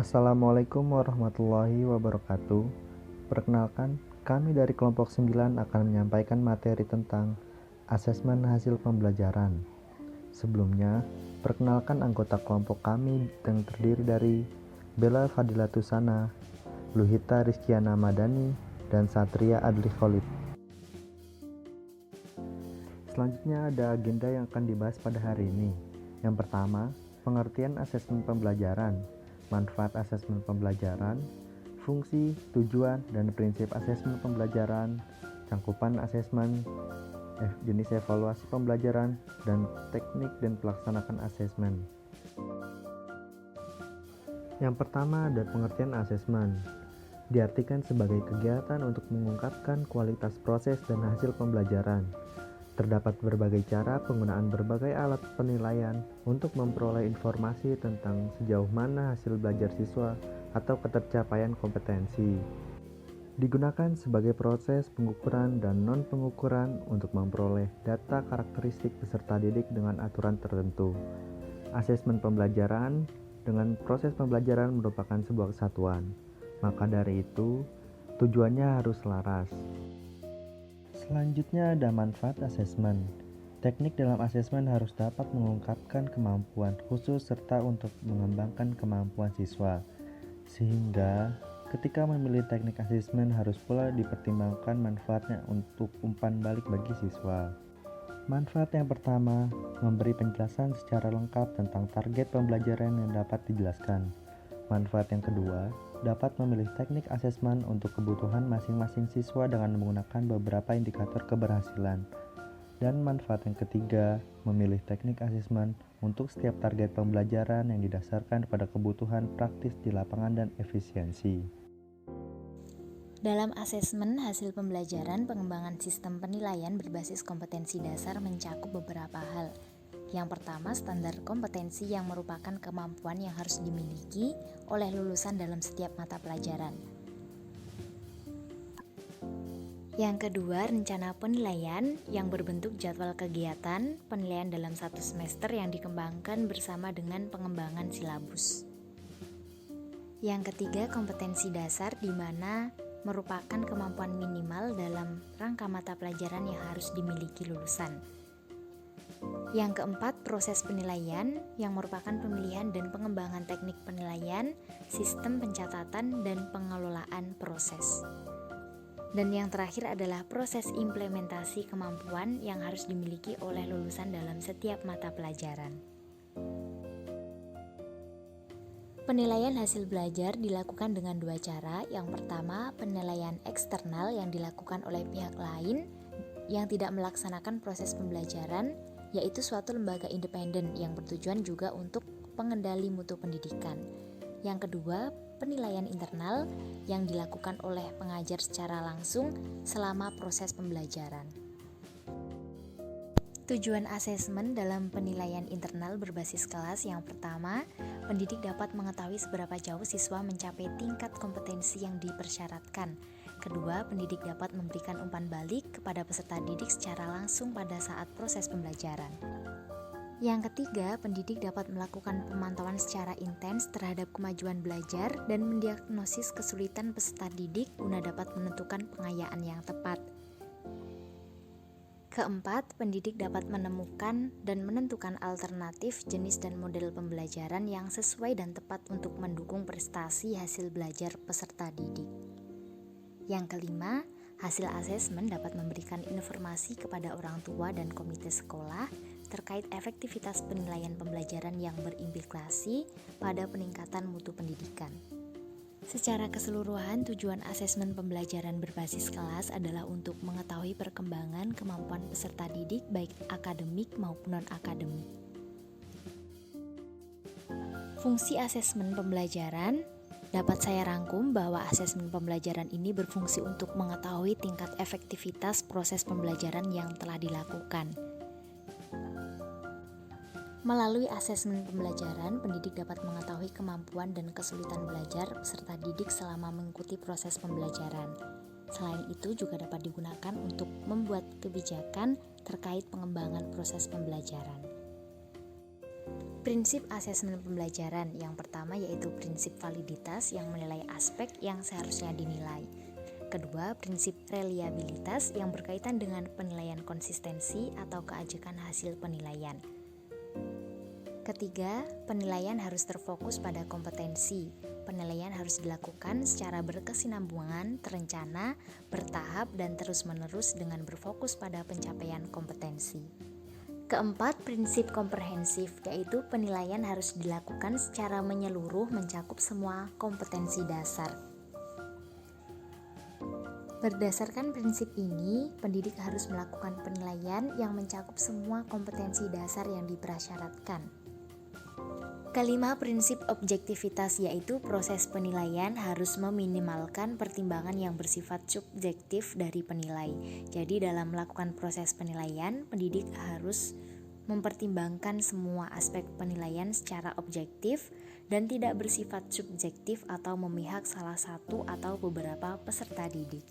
Assalamualaikum warahmatullahi wabarakatuh. Perkenalkan, kami dari kelompok 9 akan menyampaikan materi tentang asesmen hasil pembelajaran. Sebelumnya, perkenalkan anggota kelompok kami yang terdiri dari Bella Fadilatusana, Luhita Rizkiana Madani, dan Satria Adli Khalid. Selanjutnya ada agenda yang akan dibahas pada hari ini. Yang pertama, pengertian asesmen pembelajaran, manfaat asesmen pembelajaran, fungsi, tujuan, dan prinsip asesmen pembelajaran, cakupan asesmen, jenis evaluasi pembelajaran, dan teknik dan pelaksanaan asesmen. Yang pertama ada pengertian asesmen. Diartikan sebagai kegiatan untuk mengungkapkan kualitas proses dan hasil pembelajaran. Terdapat berbagai cara penggunaan berbagai alat penilaian untuk memperoleh informasi tentang sejauh mana hasil belajar siswa atau ketercapaian kompetensi. Digunakan sebagai proses pengukuran dan non-pengukuran untuk memperoleh data karakteristik peserta didik dengan aturan tertentu. Asesmen pembelajaran dengan proses pembelajaran merupakan sebuah kesatuan. Maka dari itu, tujuannya harus selaras. Selanjutnya ada manfaat asesmen. Teknik dalam asesmen harus dapat mengungkapkan kemampuan khusus serta untuk mengembangkan kemampuan siswa. Sehingga ketika memilih teknik asesmen harus pula dipertimbangkan manfaatnya untuk umpan balik bagi siswa. Manfaat yang pertama, memberi penjelasan secara lengkap tentang target pembelajaran yang dapat dijelaskan. Manfaat yang kedua, dapat memilih teknik asesmen untuk kebutuhan masing-masing siswa dengan menggunakan beberapa indikator keberhasilan. Dan manfaat yang ketiga, memilih teknik asesmen untuk setiap target pembelajaran yang didasarkan pada kebutuhan praktis di lapangan dan efisiensi. Dalam asesmen hasil pembelajaran, pengembangan sistem penilaian berbasis kompetensi dasar mencakup beberapa hal. Yang pertama, standar kompetensi yang merupakan kemampuan yang harus dimiliki oleh lulusan dalam setiap mata pelajaran. Yang kedua, rencana penilaian yang berbentuk jadwal kegiatan penilaian dalam satu semester yang dikembangkan bersama dengan pengembangan silabus. Yang ketiga, kompetensi dasar di mana merupakan kemampuan minimal dalam rangka mata pelajaran yang harus dimiliki lulusan. Yang keempat, proses penilaian yang merupakan pemilihan dan pengembangan teknik penilaian, sistem pencatatan, dan pengelolaan proses. Dan yang terakhir adalah proses implementasi kemampuan yang harus dimiliki oleh lulusan dalam setiap mata pelajaran. Penilaian hasil belajar dilakukan dengan dua cara. Yang pertama, penilaian eksternal yang dilakukan oleh pihak lain yang tidak melaksanakan proses pembelajaran, yaitu suatu lembaga independen yang bertujuan juga untuk pengendali mutu pendidikan. Yang kedua, penilaian internal yang dilakukan oleh pengajar secara langsung selama proses pembelajaran. Tujuan asesmen dalam penilaian internal berbasis kelas yang pertama, pendidik dapat mengetahui seberapa jauh siswa mencapai tingkat kompetensi yang dipersyaratkan. Kedua, pendidik dapat memberikan umpan balik kepada peserta didik secara langsung pada saat proses pembelajaran. Yang ketiga, pendidik dapat melakukan pemantauan secara intens terhadap kemajuan belajar dan mendiagnosis kesulitan peserta didik guna dapat menentukan pengayaan yang tepat. Keempat, pendidik dapat menemukan dan menentukan alternatif jenis dan model pembelajaran yang sesuai dan tepat untuk mendukung prestasi hasil belajar peserta didik. Yang kelima, hasil asesmen dapat memberikan informasi kepada orang tua dan komite sekolah terkait efektivitas penilaian pembelajaran yang berimplikasi pada peningkatan mutu pendidikan. Secara keseluruhan, tujuan asesmen pembelajaran berbasis kelas adalah untuk mengetahui perkembangan kemampuan peserta didik baik akademik maupun non-akademik. Fungsi asesmen pembelajaran dapat saya rangkum bahwa asesmen pembelajaran ini berfungsi untuk mengetahui tingkat efektivitas proses pembelajaran yang telah dilakukan. Melalui asesmen pembelajaran, pendidik dapat mengetahui kemampuan dan kesulitan belajar peserta didik selama mengikuti proses pembelajaran. Selain itu juga dapat digunakan untuk membuat kebijakan terkait pengembangan proses pembelajaran. Prinsip asesmen pembelajaran yang pertama yaitu prinsip validitas yang menilai aspek yang seharusnya dinilai. Kedua, prinsip reliabilitas yang berkaitan dengan penilaian konsistensi atau keajekan hasil penilaian. Ketiga, penilaian harus terfokus pada kompetensi. Penilaian harus dilakukan secara berkesinambungan, terencana, bertahap, dan terus-menerus dengan berfokus pada pencapaian kompetensi. Keempat, prinsip komprehensif, yaitu penilaian harus dilakukan secara menyeluruh mencakup semua kompetensi dasar. Berdasarkan prinsip ini, pendidik harus melakukan penilaian yang mencakup semua kompetensi dasar yang dipersyaratkan. Kelima, prinsip objektivitas, yaitu proses penilaian harus meminimalkan pertimbangan yang bersifat subjektif dari penilai. Jadi dalam melakukan proses penilaian, pendidik harus mempertimbangkan semua aspek penilaian secara objektif dan tidak bersifat subjektif atau memihak salah satu atau beberapa peserta didik.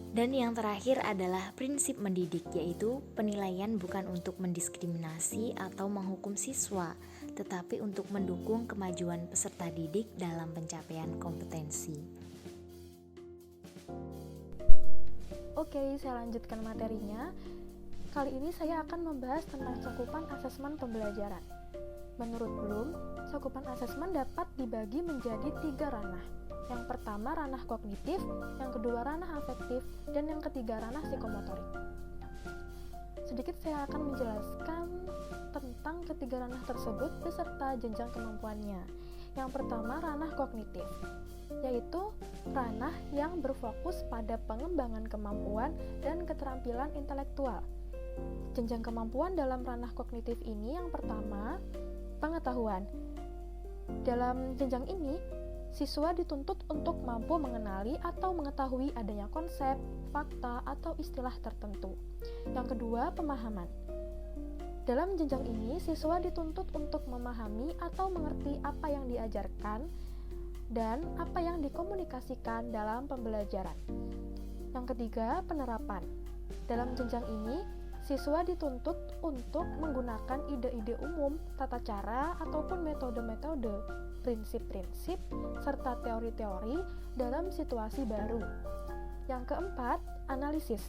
Dan yang terakhir adalah prinsip mendidik, yaitu penilaian bukan untuk mendiskriminasi atau menghukum siswa, tetapi untuk mendukung kemajuan peserta didik dalam pencapaian kompetensi. Oke, saya lanjutkan materinya. Kali ini saya akan membahas tentang cakupan asesmen pembelajaran. Menurut Bloom, cakupan asesmen dapat dibagi menjadi 3 ranah. Yang pertama ranah kognitif, yang kedua ranah afektif, dan yang ketiga ranah psikomotorik. Sedikit saya akan menjelaskan tentang ketiga ranah tersebut beserta jenjang kemampuannya. Yang pertama ranah kognitif, yaitu ranah yang berfokus pada pengembangan kemampuan dan keterampilan intelektual. Jenjang kemampuan dalam ranah kognitif ini yang pertama, pengetahuan. Dalam jenjang ini, siswa dituntut untuk mampu mengenali atau mengetahui adanya konsep, fakta, atau istilah tertentu. Yang kedua, pemahaman. Dalam jenjang ini, siswa dituntut untuk memahami atau mengerti apa yang diajarkan dan apa yang dikomunikasikan dalam pembelajaran. Yang ketiga, penerapan. Dalam jenjang ini, siswa dituntut untuk menggunakan ide-ide umum, tata cara, ataupun metode-metode, prinsip-prinsip, serta teori-teori dalam situasi baru. Yang keempat, analisis.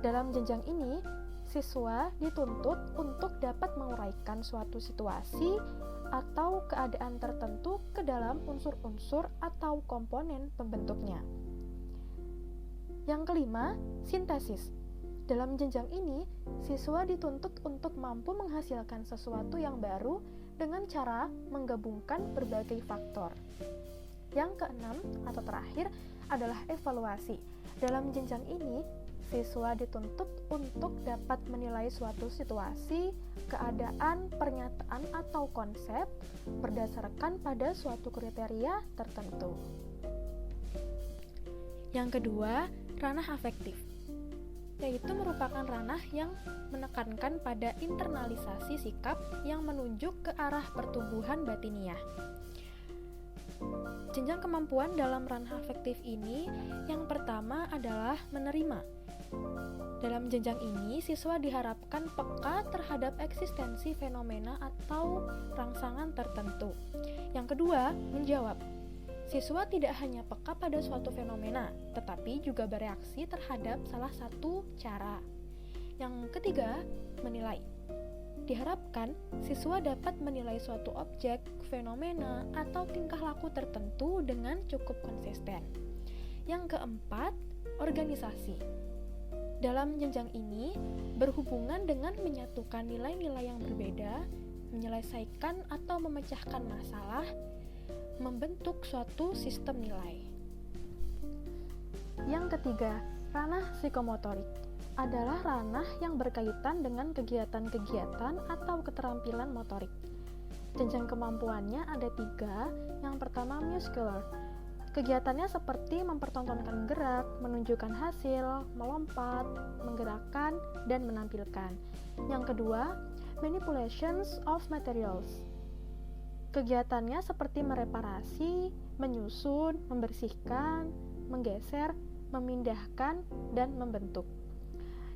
Dalam jenjang ini, siswa dituntut untuk dapat menguraikan suatu situasi atau keadaan tertentu ke dalam unsur-unsur atau komponen pembentuknya. Yang kelima, sintesis. Dalam jenjang ini, siswa dituntut untuk mampu menghasilkan sesuatu yang baru dengan cara menggabungkan berbagai faktor. Yang keenam atau terakhir adalah evaluasi. Dalam jenjang ini, siswa dituntut untuk dapat menilai suatu situasi, keadaan, pernyataan, atau konsep berdasarkan pada suatu kriteria tertentu. Yang kedua, ranah afektif, yaitu merupakan ranah yang menekankan pada internalisasi sikap yang menunjuk ke arah pertumbuhan batiniah. Jenjang kemampuan dalam ranah afektif ini yang pertama adalah menerima. Dalam jenjang ini, siswa diharapkan peka terhadap eksistensi fenomena atau rangsangan tertentu. Yang kedua, menjawab. Siswa tidak hanya peka pada suatu fenomena, tetapi juga bereaksi terhadap salah satu cara. Yang ketiga, menilai. Diharapkan, siswa dapat menilai suatu objek, fenomena, atau tingkah laku tertentu dengan cukup konsisten. Yang keempat, organisasi. Dalam jenjang ini, berhubungan dengan menyatukan nilai-nilai yang berbeda, menyelesaikan atau memecahkan masalah, membentuk suatu sistem nilai. Yang ketiga, ranah psikomotorik adalah ranah yang berkaitan dengan kegiatan-kegiatan atau keterampilan motorik. Jenjang kemampuannya ada 3. Yang pertama, muscular. Kegiatannya seperti mempertontonkan gerak, menunjukkan hasil, melompat, menggerakkan, dan menampilkan. Yang kedua, manipulations of materials. Kegiatannya seperti mereparasi, menyusun, membersihkan, menggeser, memindahkan, dan membentuk.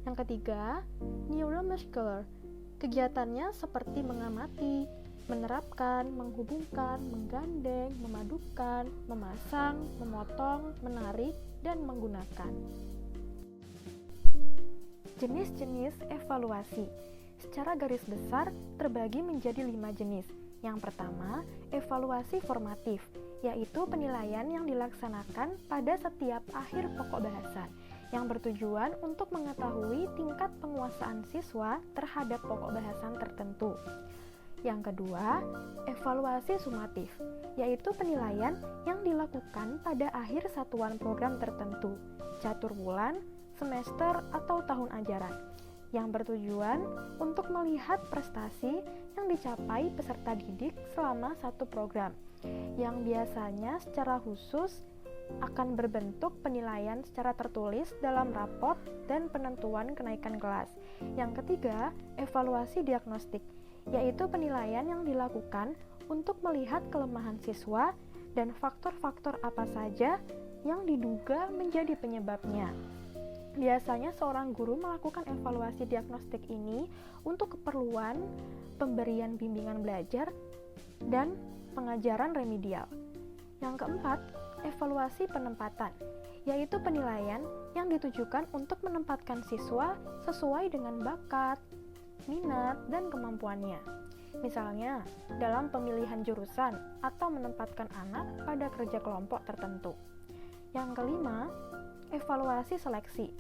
Yang ketiga, neuromuscular. Kegiatannya seperti mengamati, menerapkan, menghubungkan, menggandeng, memadukan, memasang, memotong, menarik, dan menggunakan. Jenis-jenis evaluasi secara garis besar terbagi menjadi 5 jenis. Yang pertama, evaluasi formatif, yaitu penilaian yang dilaksanakan pada setiap akhir pokok bahasan, yang bertujuan untuk mengetahui tingkat penguasaan siswa terhadap pokok bahasan tertentu. Yang kedua, evaluasi sumatif, yaitu penilaian yang dilakukan pada akhir satuan program tertentu, catur bulan, semester, atau tahun ajaran, yang bertujuan untuk melihat prestasi yang dicapai peserta didik selama satu program, yang biasanya secara khusus akan berbentuk penilaian secara tertulis dalam rapot dan penentuan kenaikan kelas. Yang ketiga, evaluasi diagnostik, yaitu penilaian yang dilakukan untuk melihat kelemahan siswa dan faktor-faktor apa saja yang diduga menjadi penyebabnya. Biasanya seorang guru melakukan evaluasi diagnostik ini untuk keperluan pemberian bimbingan belajar dan pengajaran remedial. Yang keempat, evaluasi penempatan, yaitu penilaian yang ditujukan untuk menempatkan siswa sesuai dengan bakat, minat, dan kemampuannya. Misalnya, dalam pemilihan jurusan atau menempatkan anak pada kerja kelompok tertentu. Yang kelima, evaluasi seleksi,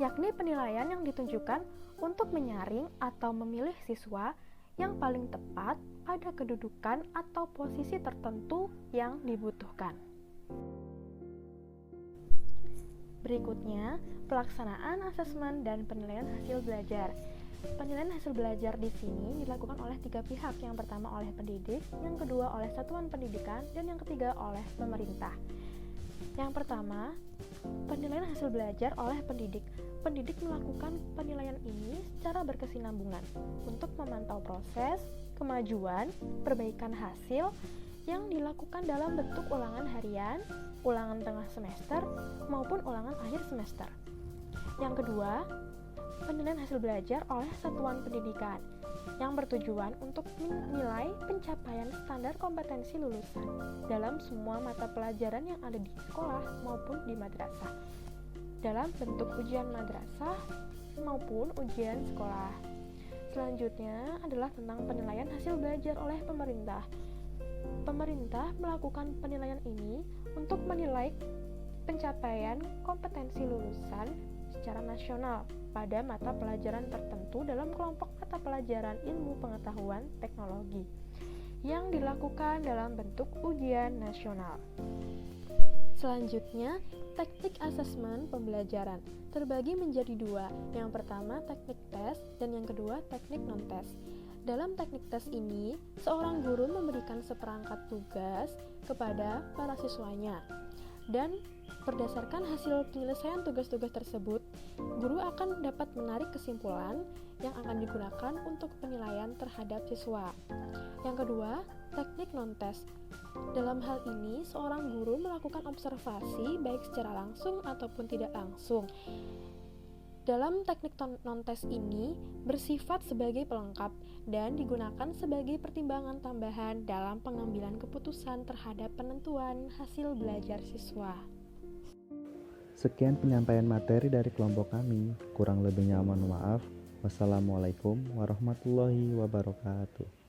yakni penilaian yang ditunjukkan untuk menyaring atau memilih siswa yang paling tepat pada kedudukan atau posisi tertentu yang dibutuhkan. Berikutnya, pelaksanaan asesmen dan penilaian hasil belajar. Penilaian hasil belajar di sini dilakukan oleh 3 pihak. Yang pertama oleh pendidik, yang kedua oleh satuan pendidikan, dan yang ketiga oleh pemerintah. Yang pertama, penilaian hasil belajar oleh pendidik. Pendidik melakukan penilaian ini secara berkesinambungan untuk memantau proses, kemajuan, perbaikan hasil yang dilakukan dalam bentuk ulangan harian, ulangan tengah semester, maupun ulangan akhir semester. Yang kedua, penilaian hasil belajar oleh satuan pendidikan yang bertujuan untuk menilai pencapaian standar kompetensi lulusan dalam semua mata pelajaran yang ada di sekolah maupun di madrasah, dalam bentuk ujian madrasah maupun ujian sekolah. Selanjutnya adalah tentang penilaian hasil belajar oleh pemerintah. Pemerintah melakukan penilaian ini untuk menilai pencapaian kompetensi lulusan secara nasional pada mata pelajaran tertentu dalam kelompok mata pelajaran ilmu pengetahuan teknologi yang dilakukan dalam bentuk ujian nasional. Selanjutnya, teknik asesmen pembelajaran terbagi menjadi 2. Yang pertama teknik tes dan yang kedua teknik non-tes. Dalam teknik tes ini, seorang guru memberikan seperangkat tugas kepada para siswanya. Dan berdasarkan hasil penyelesaian tugas-tugas tersebut, guru akan dapat menarik kesimpulan yang akan digunakan untuk penilaian terhadap siswa. Yang kedua, teknik non-tes. Dalam hal ini, seorang guru melakukan observasi baik secara langsung ataupun tidak langsung. Dalam teknik non-tes ini bersifat sebagai pelengkap dan digunakan sebagai pertimbangan tambahan dalam pengambilan keputusan terhadap penentuan hasil belajar siswa. Sekian penyampaian materi dari kelompok kami. Kurang lebihnya mohon maaf. Wassalamualaikum warahmatullahi wabarakatuh.